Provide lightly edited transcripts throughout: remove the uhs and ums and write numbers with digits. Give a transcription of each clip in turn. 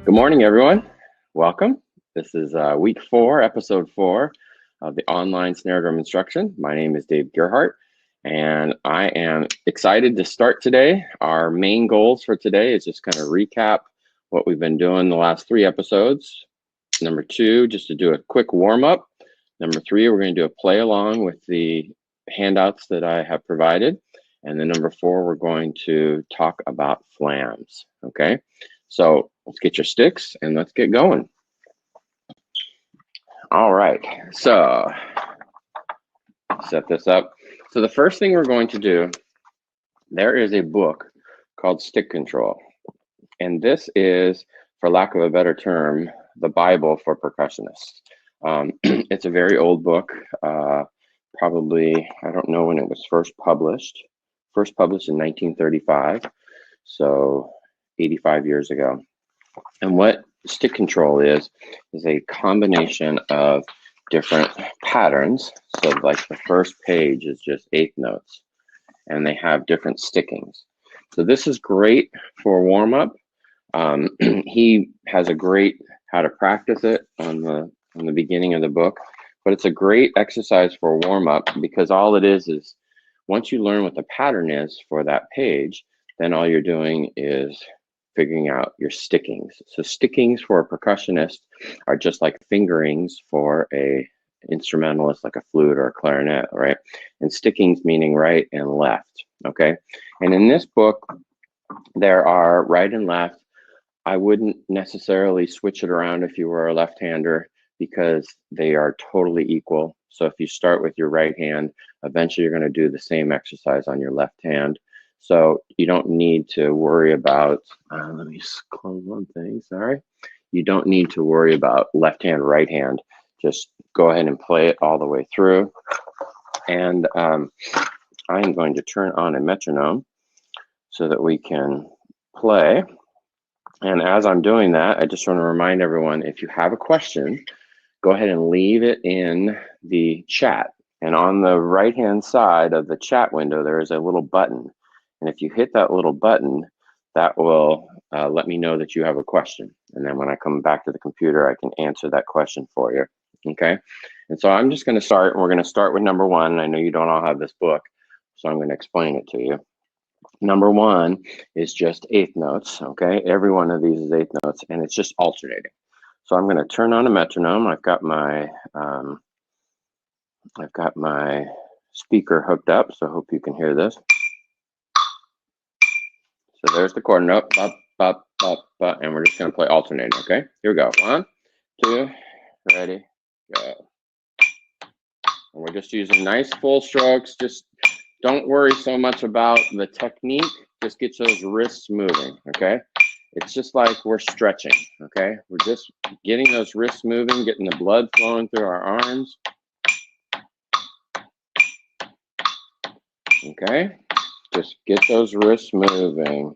Good morning, everyone. Welcome. This is week 4, episode 4 of the online snare drum instruction. My name is Dave Gerhart, and I am excited to start today. Our main goals for today is just kind of recap what we've been doing the last 3 episodes. Number 2, just to do a quick warm-up. Number 3, we're going to do a play along with the handouts that I have provided. And then number 4, we're going to talk about flams, okay? So let's get your sticks and let's get going. All right, so set this up. So the first thing we're going to do, there is a book called Stick Control. And this is, for lack of a better term, the Bible for percussionists. It's a very old book, probably, I don't know when it was first published in 1935, so 85 years ago. And what stick control is a combination of different patterns. So like the first page is just 8th notes, and they have different stickings. So this is great for warm-up. He has a great how to practice it on the beginning of the book, but it's a great exercise for warm-up because all it is once you learn what the pattern is for that page, then all you're doing is figuring out your stickings. So stickings for a percussionist are just like fingerings for a instrumentalist, like a flute or a clarinet, right? And stickings meaning right and left, okay? And in this book, there are right and left. I wouldn't necessarily switch it around if you were a left-hander because they are totally equal. So if you start with your right hand, eventually you're going to do the same exercise on your left hand. So you don't need to worry about, let me just close one thing, sorry. You don't need to worry about left hand, right hand. Just go ahead and play it all the way through. And I am going to turn on a metronome so that we can play. And as I'm doing that, I just want to remind everyone, if you have a question, go ahead and leave it in the chat. And on the right-hand side of the chat window, there is a little button. And if you hit that little button, that will let me know that you have a question. And then when I come back to the computer, I can answer that question for you, okay? And so I'm just gonna start, and we're gonna start with number 1. I know you don't all have this book, so I'm gonna explain it to you. Number 1 is just 8th notes, okay? Every one of these is 8th notes, and it's just alternating. So I'm going to turn on a metronome. I've got my speaker hooked up, so I hope you can hear this. So there's the chord note, bop, bop, bop, bop, and we're just going to play alternating, okay? Here we go. 1, 2, ready, go. And we're just using nice full strokes. Just don't worry so much about the technique. Just get those wrists moving, okay? It's just like we're stretching, okay? We're just getting those wrists moving, getting the blood flowing through our arms. Okay? Just get those wrists moving.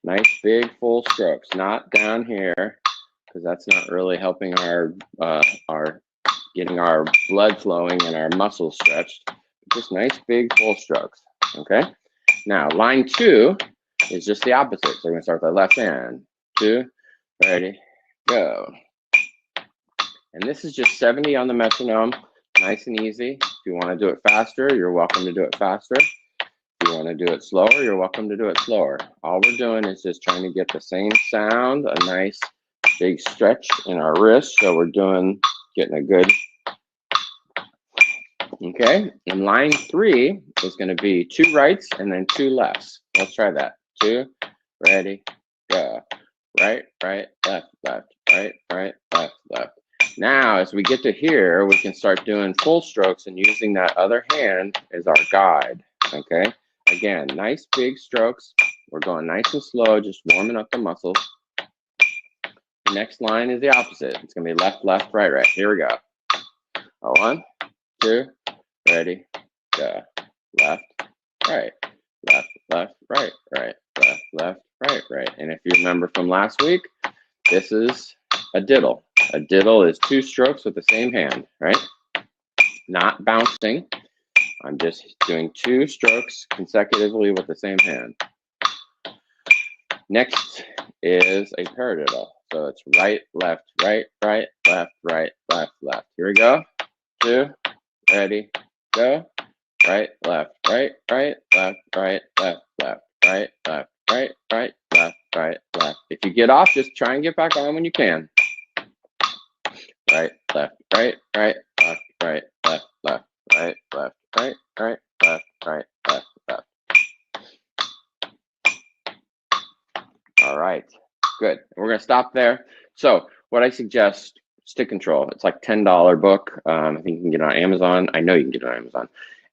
Nice big full strokes, not down here, because that's not really helping our getting our blood flowing and our muscles stretched. Just nice big full strokes, okay? Now, line 2 is just the opposite. So we're going to start with the left hand. 2, ready, go. And this is just 70 on the metronome, nice and easy. If you want to do it faster, you're welcome to do it faster. If you want to do it slower, you're welcome to do it slower. All we're doing is just trying to get the same sound, a nice big stretch in our wrist. So we're getting a good, okay? And line 3 is going to be 2 rights and then 2 lefts. Let's try that. 2, ready, go. Right, right, left, left, right, right, left, left. Now, as we get to here, we can start doing full strokes and using that other hand as our guide, okay? Again, nice big strokes. We're going nice and slow, just warming up the muscles. The next line is the opposite. It's going to be left, left, right, right. Here we go. 1, 2, ready, go. Left, right, left, left, right, right, left, left, right, right. And if you remember from last week, this is a diddle. A diddle is 2 strokes with the same hand, right? Not bouncing. I'm just doing 2 strokes consecutively with the same hand. Next is a paradiddle. So it's right, left, right, right, left, right, left, left. Here we go. 2, ready, go. Right, left, right, right, left, right, left, left, right, left, right, right, left, right, left. If you get off, just try and get back on when you can. Right, left, right, right, left, right, left, left, right, left, right, right, left, right, left, left. All right, good. We're gonna stop there. So what I suggest, Stick Control. It's like $10 book. I think you can get it on Amazon. I know you can get it on Amazon.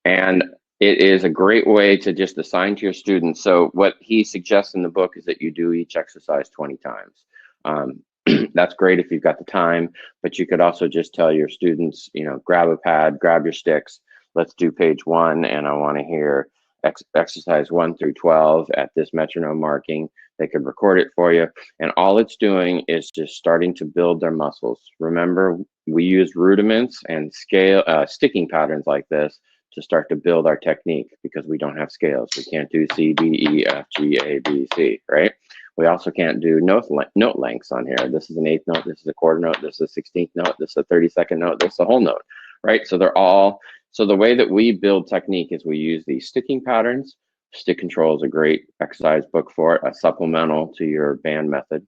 And it is a great way to just assign to your students. So what he suggests in the book is that you do each exercise 20 times. That's great if you've got the time, but you could also just tell your students, you know, grab a pad, grab your sticks. Let's do page 1, and I want to hear exercise 1 through 12 at this metronome marking. They could record it for you. And all it's doing is just starting to build their muscles. Remember, we use rudiments and scale sticking patterns like this to start to build our technique, because we don't have scales. We can't do C, D, E, F, G, A, B, C, right? We also can't do note lengths on here. This is an 8th note, this is a quarter note, this is a 16th note, this is a 32nd note, this is a whole note, right? So they're all, so the way that we build technique is we use these sticking patterns. Stick Control is a great exercise book for it, a supplemental to your band method.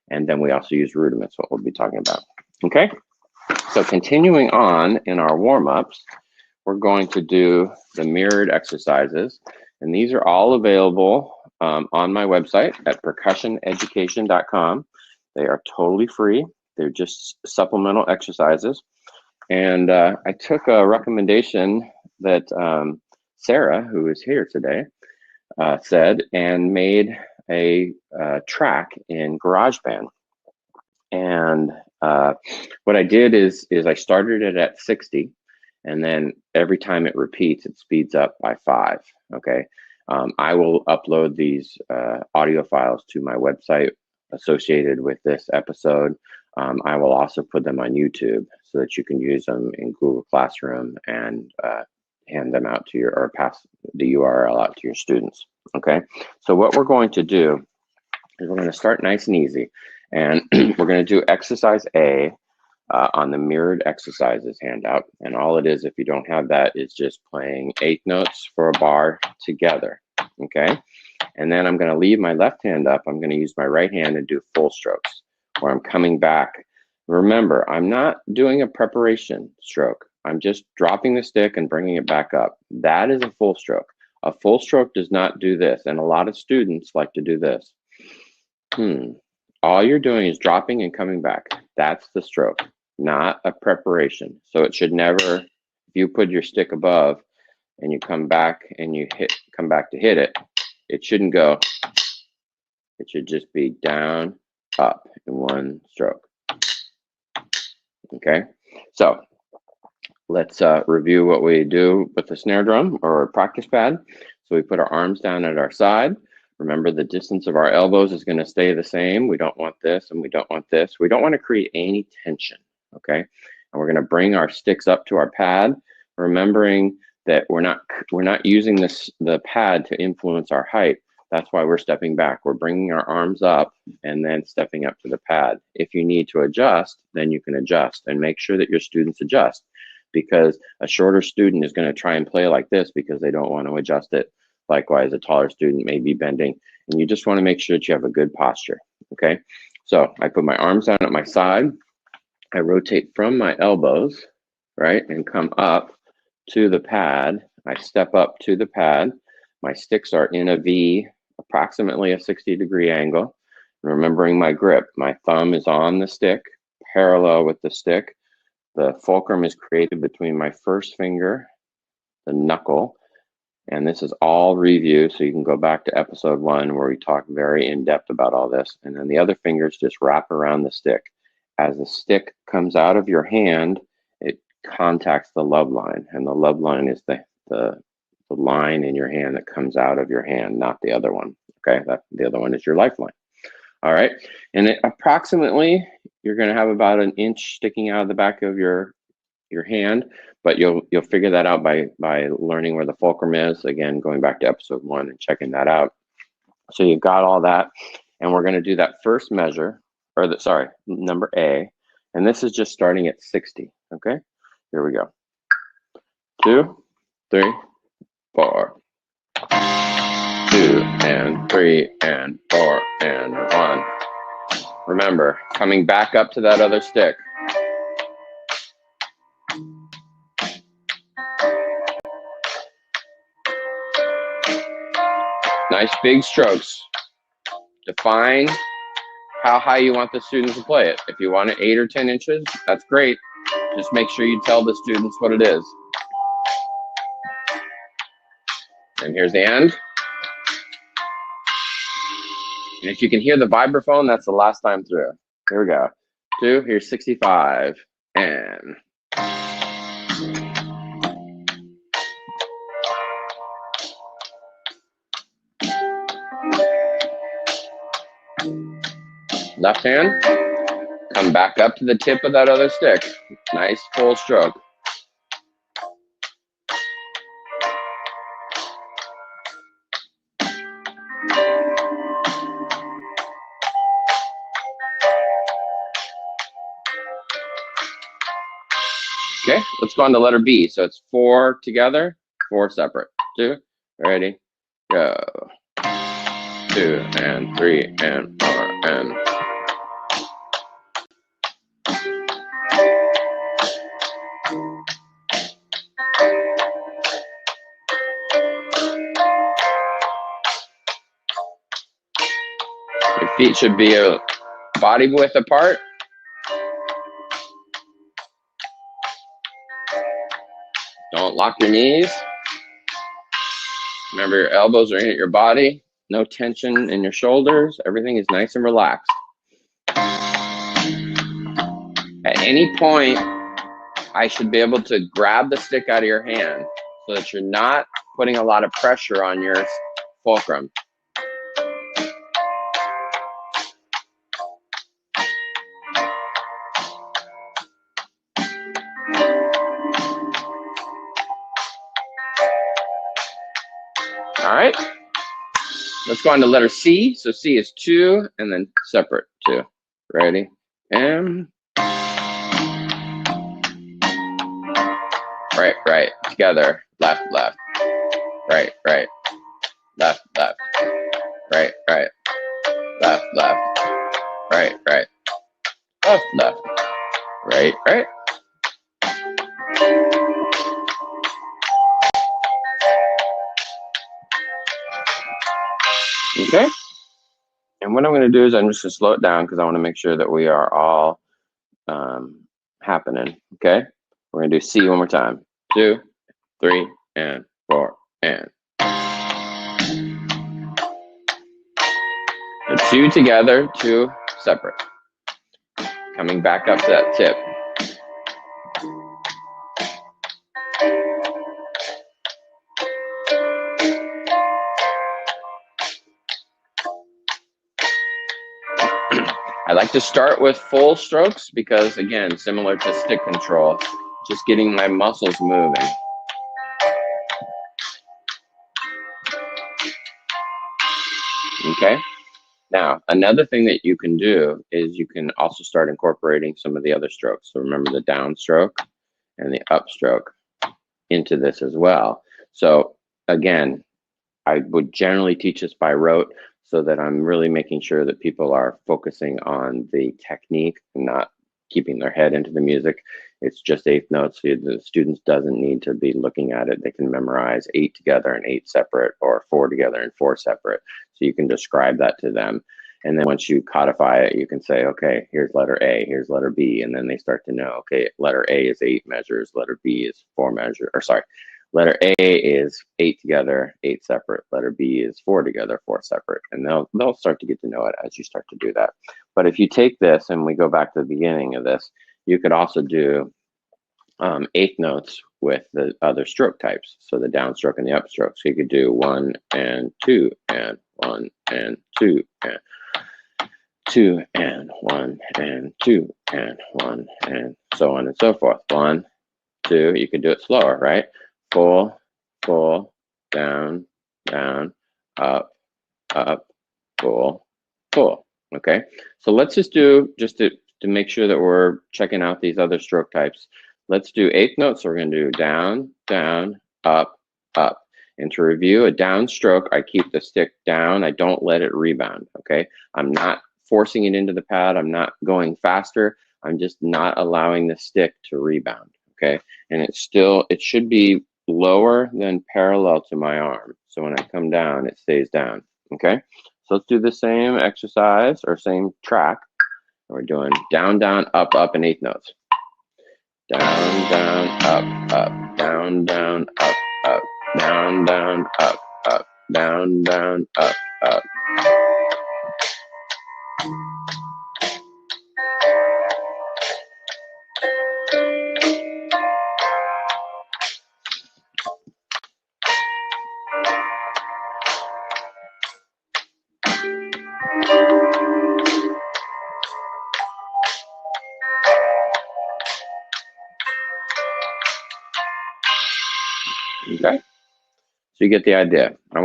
And then we also use rudiments, what we'll be talking about. Okay, so continuing on in our warm-ups, we're going to do the mirrored exercises. And these are all available on my website at percussioneducation.com. They are totally free. They're just supplemental exercises. And I took a recommendation that Sarah, who is here today, said, and made a track in GarageBand. And what I did is I started it at 60, and then every time it repeats, it speeds up by 5. Okay. I will upload these audio files to my website associated with this episode. I will also put them on YouTube so that you can use them in Google Classroom and hand them out to your, or pass the URL out to your students. Okay. So what we're going to do is we're going to start nice and easy, and we're going to do exercise A on the mirrored exercises handout. And all it is, if you don't have that, is just playing 8 notes for a bar together. Okay. And then I'm going to leave my left hand up. I'm going to use my right hand and do full strokes where I'm coming back. Remember, I'm not doing a preparation stroke. I'm just dropping the stick and bringing it back up. That is a full stroke. A full stroke does not do this. And a lot of students like to do this. All you're doing is dropping and coming back. That's the stroke, not a preparation. So it should never, if you put your stick above and you come back and you come back to hit it, it shouldn't go. It should just be down, up in one stroke. Okay, so let's review what we do with the snare drum or practice pad. So we put our arms down at our side. Remember, the distance of our elbows is going to stay the same. We don't want this and we don't want this. We don't want to create any tension, okay? And we're going to bring our sticks up to our pad, remembering that we're not using the pad to influence our height. That's why we're stepping back. We're bringing our arms up and then stepping up to the pad. If you need to adjust, then you can adjust, and make sure that your students adjust, because a shorter student is going to try and play like this because they don't want to adjust it. Likewise, a taller student may be bending, and you just want to make sure that you have a good posture, okay? So I put my arms down at my side. I rotate from my elbows, right, and come up to the pad. I step up to the pad. My sticks are in a V, approximately a 60-degree angle. Remembering my grip, my thumb is on the stick, parallel with the stick. The fulcrum is created between my first finger, the knuckle, and this is all review, so you can go back to episode 1 where we talk very in depth about all this. And then the other fingers just wrap around the stick. As the stick comes out of your hand, it contacts the love line, and the love line is the line in your hand that comes out of your hand, not the other one. Okay, the other one is your lifeline. All right, and approximately you're going to have about an inch sticking out of the back of your hand, but you'll figure that out by learning where the fulcrum is. Again, going back to episode 1 and checking that out. So you've got all that, And we're going to do that first measure, or the, sorry, number A. And this is just starting at 60, okay? Here we go. 2, 3, 4. 2 and 3 and 4 and 1. Remember, coming back up to that other stick. Nice big strokes. Define how high you want the students to play it. If you want it 8 or 10 inches, that's great. Just make sure you tell the students what it is. And here's the end. And if you can hear the vibraphone, that's the last time through. Here we go. 2, here's 65, and. Left hand, come back up to the tip of that other stick. Nice full stroke. Okay, let's go on to letter B. So it's 4 together, 4 separate. 2, ready, go. 2 and 3 and 4 and. Your feet should be a body width apart. Don't lock your knees. Remember, your elbows are in at your body. No tension in your shoulders. Everything is nice and relaxed. At any point, I should be able to grab the stick out of your hand so that you're not putting a lot of pressure on your fulcrum. All right, let's go on to letter C. So C is 2 and then separate 2. Ready? And right, right, together. Left, left. Right, right. Left, left. Right, right. Left, left. Right, right. Left, left. Right, right. Okay. And what I'm going to do is I'm just going to slow it down because I want to make sure that we are all happening. Okay. We're going to do C one more time. 2, 3, and 4, and. So 2 together, 2 separate. Coming back up to that tip. I like to start with full strokes because, again, similar to stick control, just getting my muscles moving. Okay. Now, another thing that you can do is you can also start incorporating some of the other strokes. So remember the downstroke and the upstroke into this as well. So again, I would generally teach this by rote so that I'm really making sure that people are focusing on the technique and not keeping their head into the music. It's just 8th notes. So the students doesn't need to be looking at it. They can memorize 8 together and 8 separate, or 4 together and 4 separate. So you can describe that to them. And then once you codify it, you can say, okay, here's letter A, here's letter B. And then they start to know, okay, letter A is 8 measures, letter B is 4 measures, or sorry, letter A is 8 together, 8 separate. Letter B is 4 together, 4 separate. And they'll start to get to know it as you start to do that. But if you take this and we go back to the beginning of this, you could also do 8th notes with the other stroke types. So the downstroke and the upstroke. So you could do 1 and 2 and 1 and 2 and 2 and 1 and 2 and 1 and so on and so forth. 1, 2, you could do it slower, right? Full, full, down, down, up, up, full, full. Okay, so let's just do, just to make sure that we're checking out these other stroke types. Let's do eighth notes. So we're going to do down, down, up, up. And to review, a down stroke, I keep the stick down. I don't let it rebound. Okay, I'm not forcing it into the pad. I'm not going faster. I'm just not allowing the stick to rebound. Okay, and it's still, it should be lower than parallel to my arm. So when I come down, it stays down. Okay, so let's do the same exercise or same track. We're doing down, down, up, up, and eighth notes. Down, down, up, up, down, down, up, up, down, down, up, up, down, down, up, up. Okay, so you get the idea. I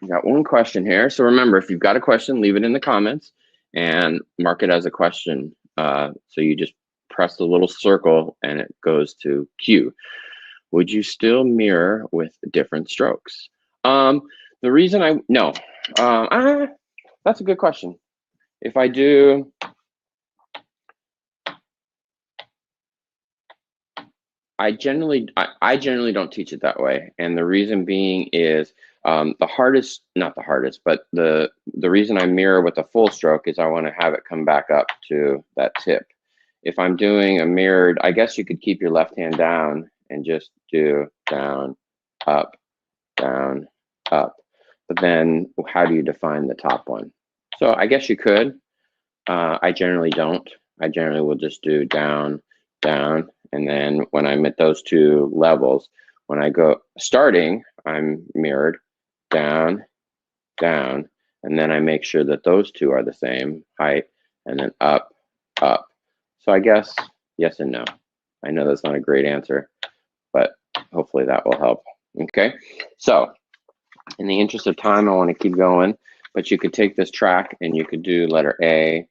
got one question here. So remember, if you've got a question, leave it in the comments and mark it as a question. So you just press the little circle and it goes to Q. Would you still mirror with different strokes? The reason no, that's a good question. If I do, I generally don't teach it that way, and the reason being is not the hardest, but the reason I mirror with a full stroke is I want to have it come back up to that tip. If I'm doing a mirrored, I guess you could keep your left hand down and just do down, up, down, up. But then how do you define the top one? So I guess you could. I generally don't. I generally will just do down, down, and then when I'm at those two levels, when I go starting, I'm mirrored down, down, and then I make sure that those two are the same height, and then up, up. So I guess yes and no. I know that's not a great answer, but hopefully that will help. Okay, so in the interest of time, I want to keep going, but you could take this track and you could do letter A.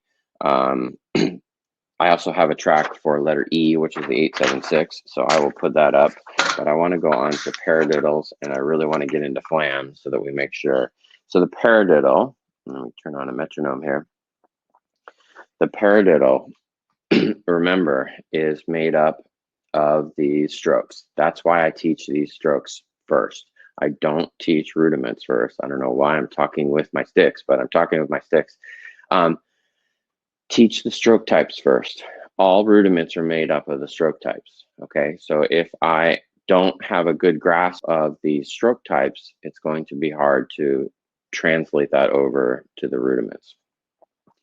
I also have a track for letter E, which is the 876, so I will put that up. But I want to go on to paradiddles, and I really want to get into flam so that we make sure. So the paradiddle, let me turn on a metronome here. The paradiddle, remember, is made up of these strokes. That's why I teach these strokes first. I don't teach rudiments first. I don't know why I'm talking with my sticks, but I'm talking with my sticks. Teach the stroke types first. All rudiments are made up of the stroke types. Okay, so if I don't have a good grasp of these stroke types, it's going to be hard to translate that over to the rudiments.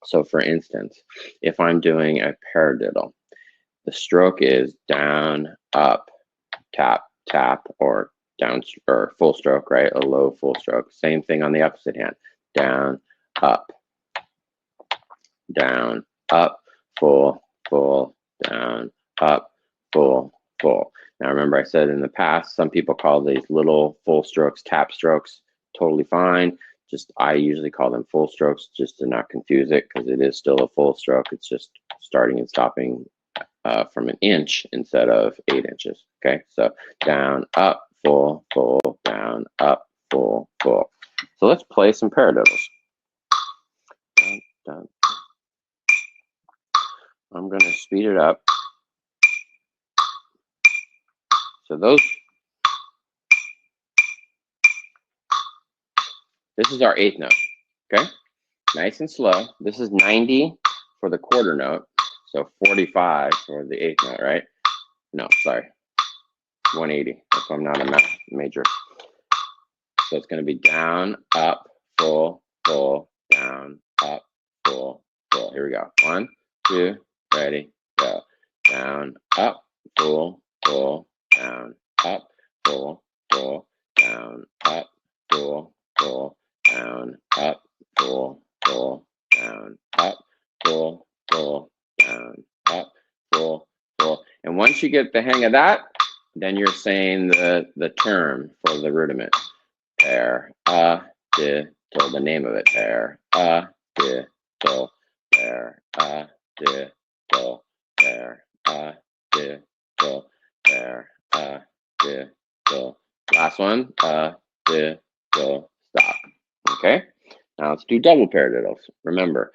So for instance, if I'm doing a paradiddle, the stroke is down, up, tap, tap, or down, or full stroke, right? A low full stroke. Same thing on the opposite hand. Down, up, down, up, full, full, down, up, full, full. Now remember I said in the past, some people call these little full strokes tap strokes. Totally fine. Just I usually call them full strokes just to not confuse it, because it is still a full stroke. It's just starting and stopping from an inch instead of 8 inches. Okay, so down, up, full, full, down, up, full, full. So let's play some paradiddles. Dun, dun. I'm going to speed it up. So this is our 8th note, okay? Nice and slow. This is 90 for the quarter note, so 45 for the 8th note, right? No, sorry, 180, if I'm not a math major. So it's going to be down, up, full, full, down, up, full, full. Here we go. 1, 2, ready, go. Down, up, full, full, down, up, full, full, down, up, full, full, down, up, full, full, down, up, full, full, down, up, full, full. And once you get the hang of that, then you're saying the term for the rudiment. Pair, till the name of it, pair, diddle, paradiddle, paradiddle, paradiddle. Last one, diddle, stop. Okay, now let's do double paradiddles. Remember,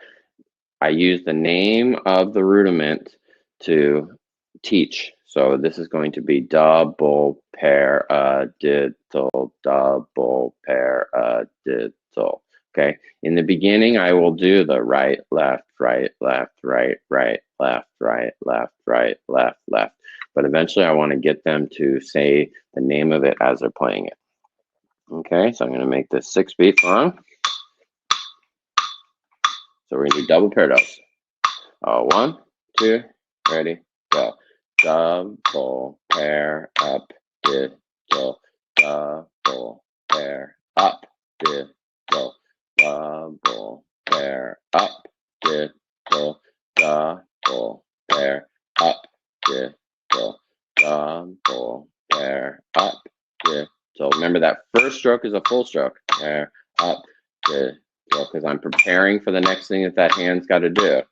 I use the name of the rudiment to teach. So this is going to be double paradiddle, double paradiddle. Okay, in the beginning, I will do the right, left, right, left, right, right, left, right, left, right, left, left. But eventually I want to get them to say the name of it as they're playing it. Okay, so I'm going to make this 6 beats long. So we're going to do double paradiddles. 1, 2, ready, go. Double pair up, diddle, double pair up, diddle, double pair up, diddle, double pair up, diddle, double pair up, diddle. Remember that first stroke is a full stroke. Pair up, diddle, because I'm preparing for the next thing that hand's got to do.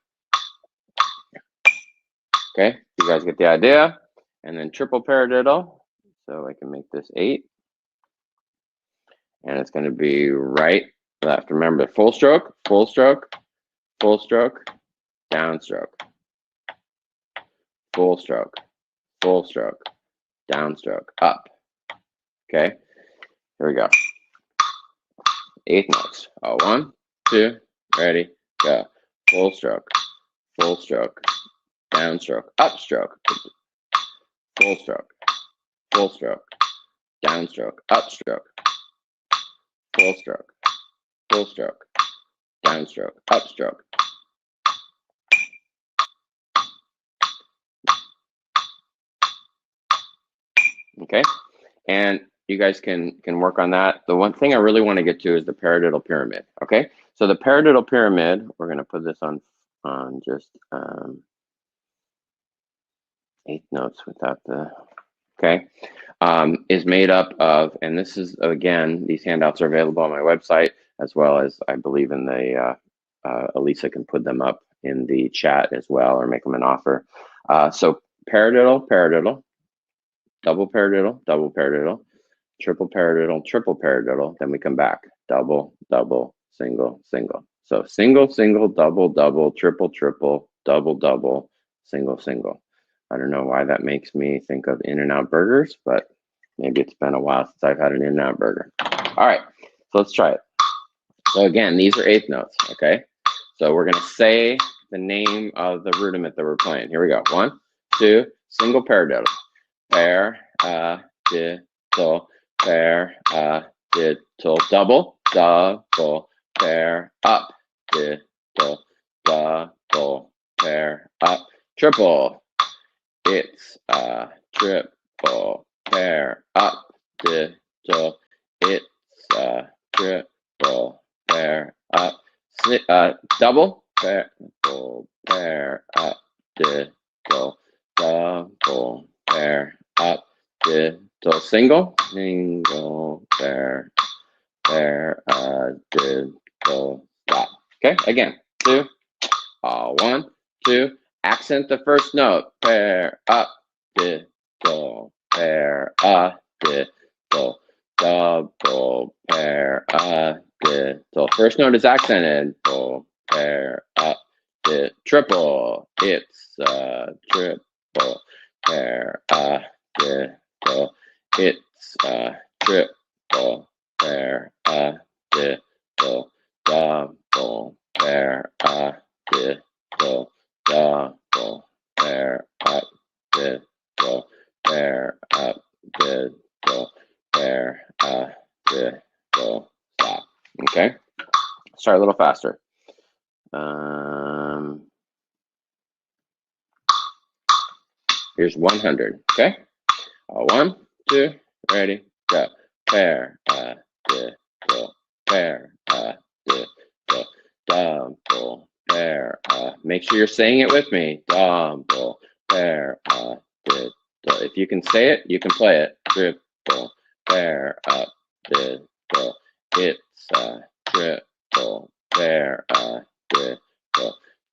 Okay, you guys get the idea? And then triple paradiddle. So I can make this 8. And it's going to be right, left. Remember, full stroke, full stroke, full stroke, downstroke. Full stroke, full stroke, downstroke, up. Okay, here we go. 8 notes. 1, 2, ready, go. Full stroke, downstroke, upstroke, full stroke, downstroke, upstroke, full stroke, downstroke, upstroke. Okay, and you guys can work on that. The one thing I really want to get to is the paradiddle pyramid. Okay, so the paradiddle pyramid, we're going to put this on just 8 notes without the, okay, is made up of, and this is, again, these handouts are available on my website, as well as I believe in the, Elisa can put them up in the chat as well, or make them an offer. So paradiddle, paradiddle, double paradiddle, double paradiddle, triple paradiddle, then we come back, double, double, single, single. So single, single, double, double, triple, triple, double, double, single, single. I don't know why that makes me think of In-N-Out burgers, but maybe it's been a while since I've had an In-N-Out burger. All right, so let's try it. So again, these are 8th notes, okay? So we're gonna say the name of the rudiment that we're playing. Here we go. 1, 2, single paradiddle. Paradiddle, paradiddle, double, double, pair up, diddle, double, pair up, triple. It's a triple pair up, diddle. It's a triple pair up, double pair up, diddle, double pair up, diddle, single pair, diddle, stop. Okay, again, 2, 1, 2. Accent the first note. Pair up, diddle, pair diddle, double pair diddle. First note is accented. Double pair up, triple. It's triple pair diddle. It's triple pair diddle, double pair diddle. Double pair up, diddle, pair up, diddle, pair diddle, stop. Okay, start a little faster. Here's 100. Okay, 1, 2, ready, go. Pair diddle, pair diddle, double. Pair, make sure you're saying it with me. Double pair, diddle. If you can say it, you can play it. Triple pair up, diddle. It's triple pair, diddle.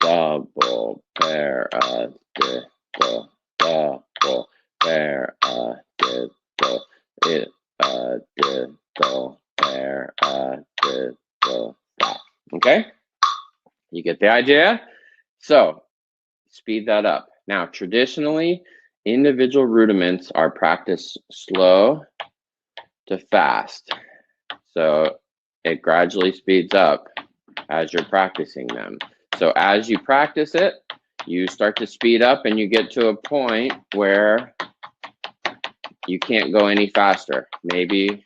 double, paradiddle, double, paradiddle, diddle, paradiddle. Okay, you get the idea? So speed that up. Now, traditionally, individual rudiments are practiced slow to fast. So it gradually speeds up as you're practicing them. So as you practice it, you start to speed up and you get to a point where you can't go any faster. Maybe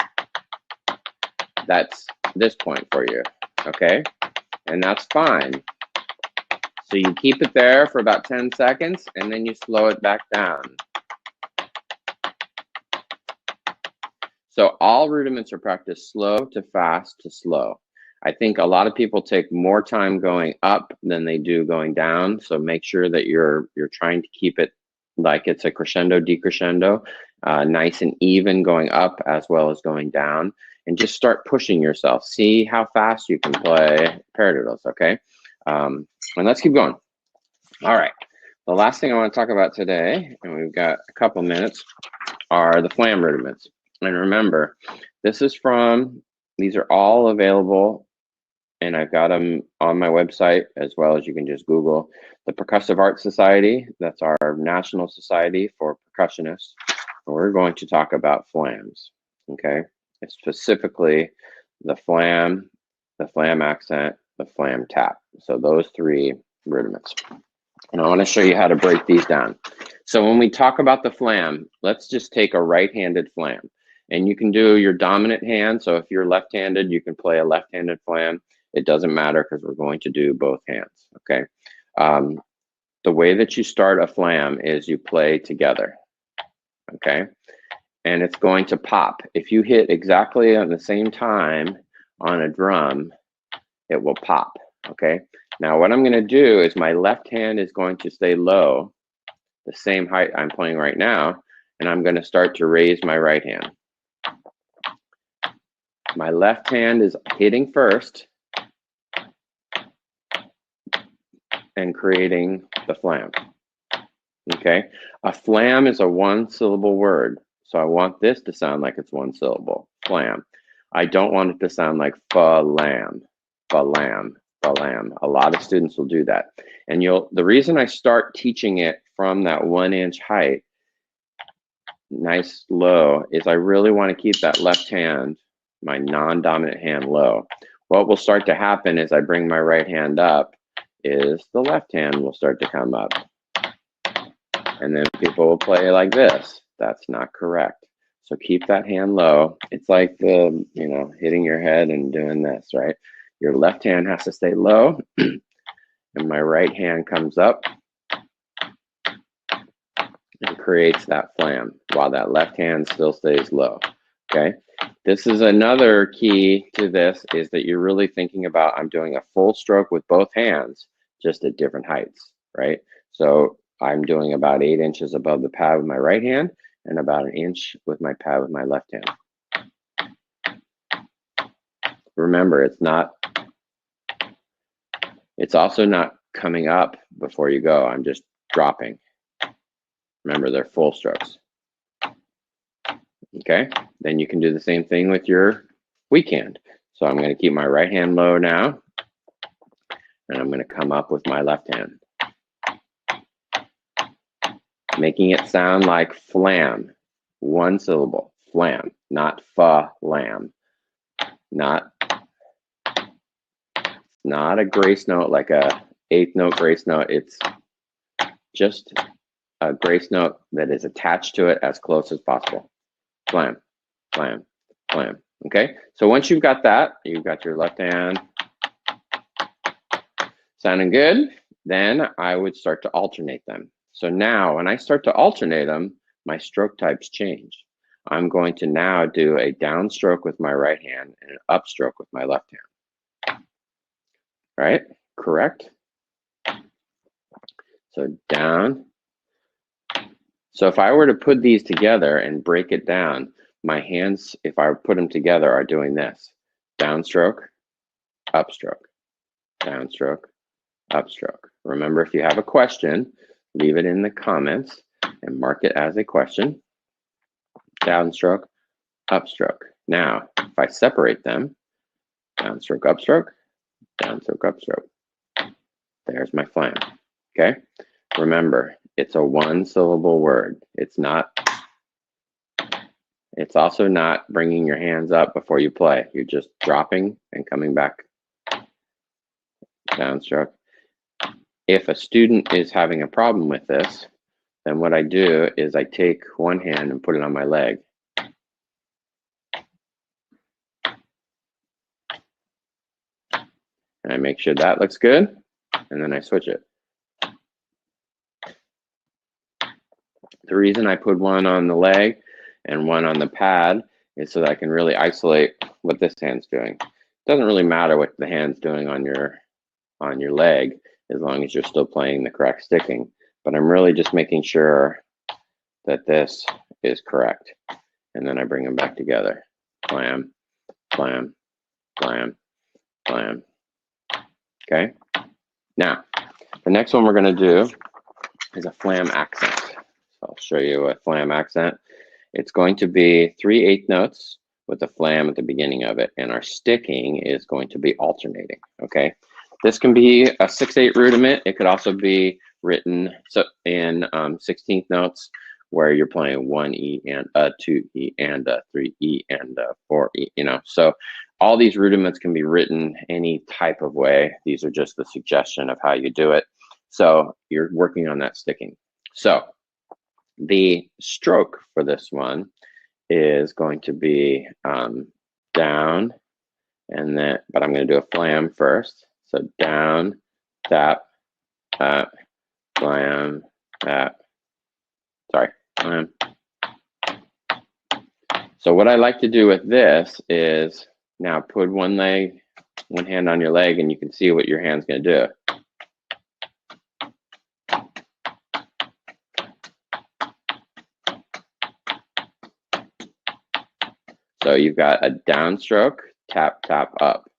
that's this point for you, okay? And that's fine. So you keep it there for about 10 seconds and then you slow it back down. So all rudiments are practiced slow to fast to slow. I think a lot of people take more time going up than they do going down. So make sure that you're trying to keep it like it's a crescendo, decrescendo, nice and even going up as well as going down. And just start pushing yourself. See how fast you can play paradiddles, okay? And let's keep going. All right. The last thing I want to talk about today, and we've got a couple minutes, are the flam rudiments. And remember, these are all available, and I've got them on my website, as well as you can just Google the Percussive Arts Society. That's our national society for percussionists. And we're going to talk about flams, okay? And specifically the flam accent, the flam tap. So those three rudiments. And I want to show you how to break these down. So when we talk about the flam, let's just take a right-handed flam. And you can do your dominant hand. So if you're left-handed, you can play a left-handed flam. It doesn't matter because we're going to do both hands, okay? The way that you start a flam is you play together, okay? And it's going to pop. If you hit exactly at the same time on a drum, it will pop, okay? Now what I'm gonna do is my left hand is going to stay low, the same height I'm playing right now, and I'm gonna start to raise my right hand. My left hand is hitting first and creating the flam, okay? A flam is a one-syllable word, so I want this to sound like it's one syllable, flam. I don't want it to sound like fa-lam, fa-lam, fa-lam. A lot of students will do that. And the reason I start teaching it from that 1-inch height, nice low, is I really want to keep that left hand, my non-dominant hand, low. What will start to happen as I bring my right hand up is the left hand will start to come up. And then people will play like this. That's not correct. So keep that hand low. It's like hitting your head and doing this, right? Your left hand has to stay low and my right hand comes up and creates that flam while that left hand still stays low, okay? This is another key to this, is that you're really thinking about, I'm doing a full stroke with both hands, just at different heights, right? So I'm doing about 8 inches above the pad with my right hand and about 1 inch with my pad with my left hand. Remember, it's also not coming up before you go. I'm just dropping. Remember, they're full strokes. Okay, then you can do the same thing with your weak hand. So I'm going to keep my right hand low now, and I'm going to come up with my left hand, making it sound like flam, one syllable, flam, not fa-lam, not a grace note like a 8th note grace note. It's just a grace note that is attached to it as close as possible. Flam, flam, flam. Okay, so once you've got that, you've got your left hand sounding good, then I would start to alternate them. So now when I start to alternate them, my stroke types change. I'm going to now do a downstroke with my right hand and an upstroke with my left hand. Right? Correct? So down. So if I were to put these together and break it down, my hands, if I put them together, are doing this. Downstroke, upstroke, downstroke, upstroke. Remember, if you have a question, leave it in the comments and mark it as a question. Downstroke, upstroke. Now, if I separate them, downstroke, upstroke, downstroke, upstroke. There's my flam. Okay? Remember, it's a one-syllable word. It's also not bringing your hands up before you play. You're just dropping and coming back. Downstroke. If a student is having a problem with this, then what I do is I take one hand and put it on my leg. And I make sure that looks good, and then I switch it. The reason I put one on the leg and one on the pad is so that I can really isolate what this hand's doing. It doesn't really matter what the hand's doing on your leg, as long as you're still playing the correct sticking. But I'm really just making sure that this is correct. And then I bring them back together. Flam, flam, flam, flam. Okay? Now, the next one we're going to do is a flam accent. So I'll show you a flam accent. It's going to be 3/8 notes with a flam at the beginning of it, and our sticking is going to be alternating. Okay? This can be a 6/8 rudiment. It could also be written in 16th notes, where you're playing 1E and a 2E and a 3E and a 4E, you know. So all these rudiments can be written any type of way. These are just the suggestion of how you do it. So you're working on that sticking. So the stroke for this one is going to be down, and then, but I'm going to do a flam first. So down, tap, tap, flam, tap. Sorry, flam. So what I like to do with this is now put one hand on your leg, and you can see what your hand's going to do. So you've got a downstroke, tap, tap, up,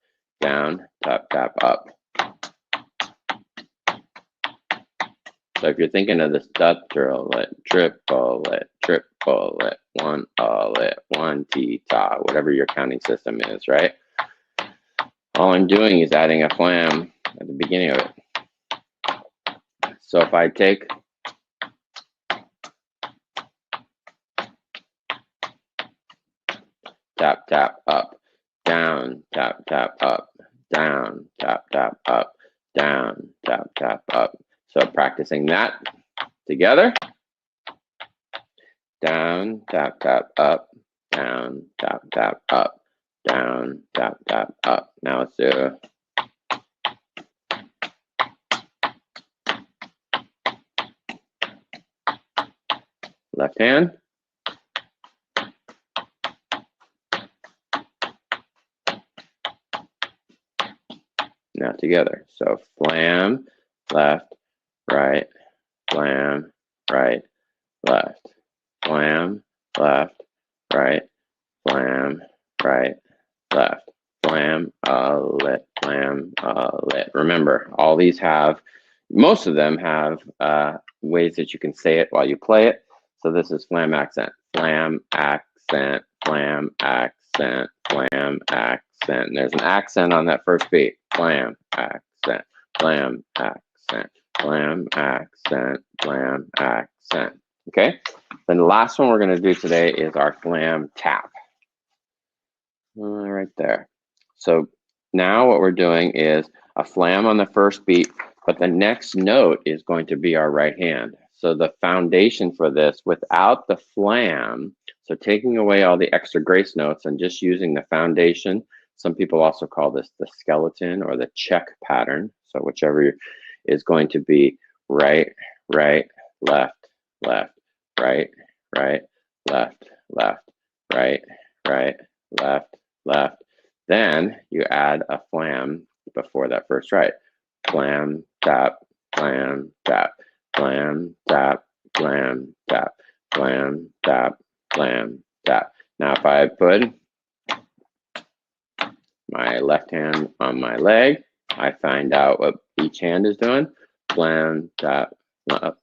down, tap, tap, up. So if you're thinking of this triplet, one olet, one T-ta, whatever your counting system is, right? All I'm doing is adding a flam at the beginning of it. So if I take tap, tap, up, down, tap, tap, up, down, tap, tap, up, down, tap, tap, up. So practicing that together. Down, tap, tap, up, down, tap, tap, up, down, tap, tap, up. Now let's do left hand. Now together. So flam, left, right, flam, right, left, flam, left, right, flam, right, left, flam, lit, flam, lit. Remember, all these have, most of them have ways that you can say it while you play it. So this is flam accent, flam accent, flam accent, flam accent. And there's an accent on that first beat. Flam accent, flam accent, flam accent, flam accent. Okay? Then the last one we're going to do today is our flam tap. Right there. So now what we're doing is a flam on the first beat, but the next note is going to be our right hand. So the foundation for this, without the flam, so taking away all the extra grace notes and just using the foundation. Some people also call this the skeleton or the check pattern. So whichever is going to be right, right, left, left, right, right, left, left, right, right, left, left. Then you add a flam before that first right. Flam, tap, flam, tap, flam, tap, flam, tap, flam, tap, flam, tap. Now if I put my left hand on my leg, I find out what each hand is doing. Flam, tap, up.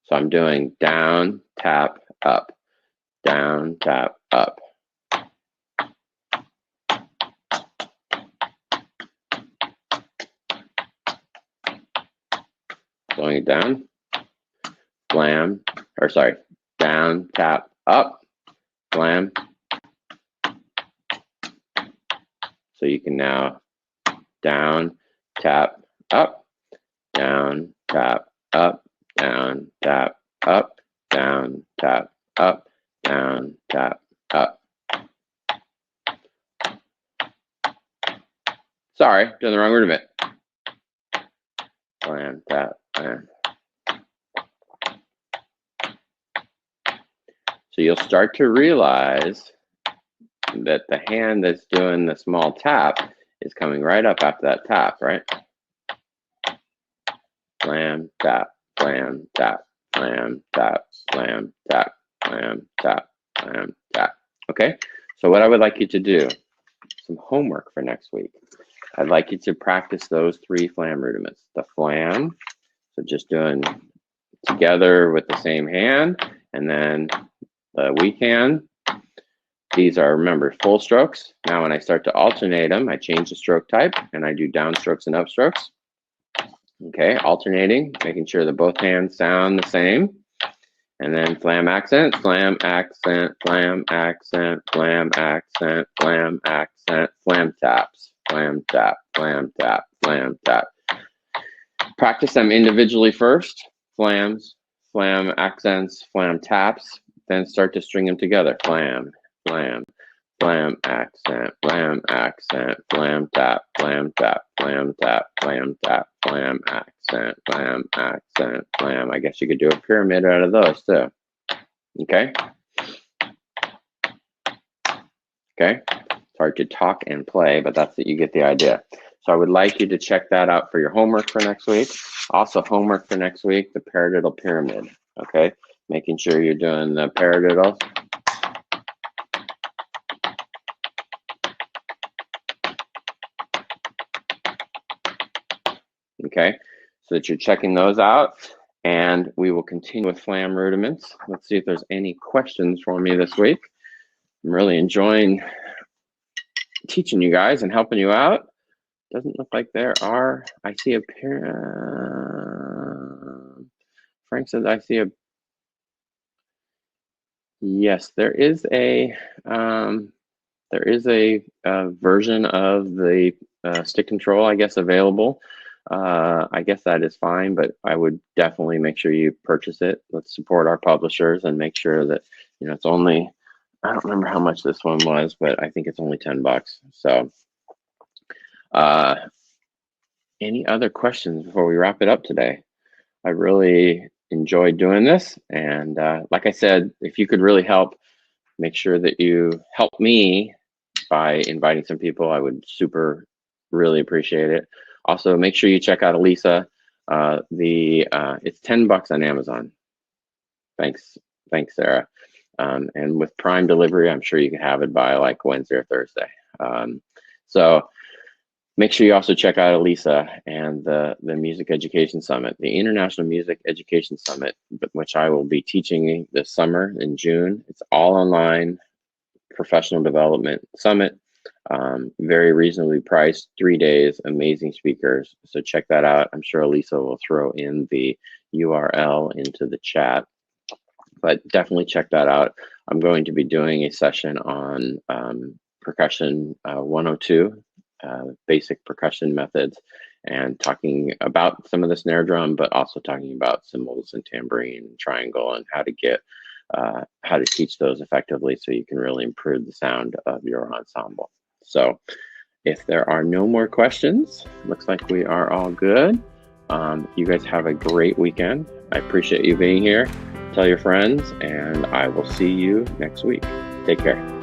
So I'm doing down, tap, up, down, tap, up. Slowing it down, flam, or sorry, down, tap, up, flam. So you can now down, tap, up, down, tap, up, down, tap, up, down, tap, up, down, tap, up. Sorry, doing the wrong rudiment. Flam, tap, flam. So you'll start to realize that the hand that's doing the small tap is coming right up after that tap, right? Flam, tap, flam, tap, flam, tap, flam, tap, flam, tap, flam, tap. Okay, so what I would like you to do, some homework for next week. I'd like you to practice those 3 flam rudiments. The flam, so just doing together with the same hand, and then the weak hand. These are, remember, full strokes. Now when I start to alternate them, I change the stroke type and I do downstrokes and upstrokes. Okay, alternating, making sure that both hands sound the same. And then flam accent, flam accent, flam accent, flam accent, flam accent, flam taps, flam tap, flam tap, flam tap. Practice them individually first, flams, flam accents, flam taps, then start to string them together. Flam, flam, flam accent, flam accent, flam tap, flam tap, flam tap, flam tap, flam accent, flam accent, flam. I guess you could do a pyramid out of those too. Okay? Okay? It's hard to talk and play, but that's it, you get the idea. So I would like you to check that out for your homework for next week. Also homework for next week, the paradiddle pyramid. Okay? Making sure you're doing the paradiddles. Okay, so that you're checking those out, and we will continue with flam rudiments. Let's see if there's any questions for me this week. I'm really enjoying teaching you guys and helping you out. Doesn't look like there are. I see a Frank says I see a. Yes, there is a version of the stick control, I guess, available. I guess that is fine, but I would definitely make sure you purchase it. Let's support our publishers and make sure that, you know, it's only, I don't remember how much this one was, but I think it's only $10. So any other questions before we wrap it up today? I really enjoyed doing this. And like I said, if you could really help, make sure that you help me by inviting some people. I would really appreciate it. Also, make sure you check out Elisa. It's $10 on Amazon. Thanks, Sarah. And with Prime delivery, I'm sure you can have it by like Wednesday or Thursday. So make sure you also check out Elisa and the Music Education Summit, the International Music Education Summit, which I will be teaching this summer in June. It's all online professional development summit. Very reasonably priced, 3 days, amazing speakers. So check that out. I'm sure Elisa will throw in the URL into the chat, but definitely check that out. I'm going to be doing a session on percussion 102, basic percussion methods, and talking about some of the snare drum, but also talking about cymbals and tambourine, and triangle, and how to teach those effectively so you can really improve the sound of your ensemble. So if there are no more questions, looks like we are all good. You guys have a great weekend. I appreciate you being here. Tell your friends, and I will see you next week. Take care.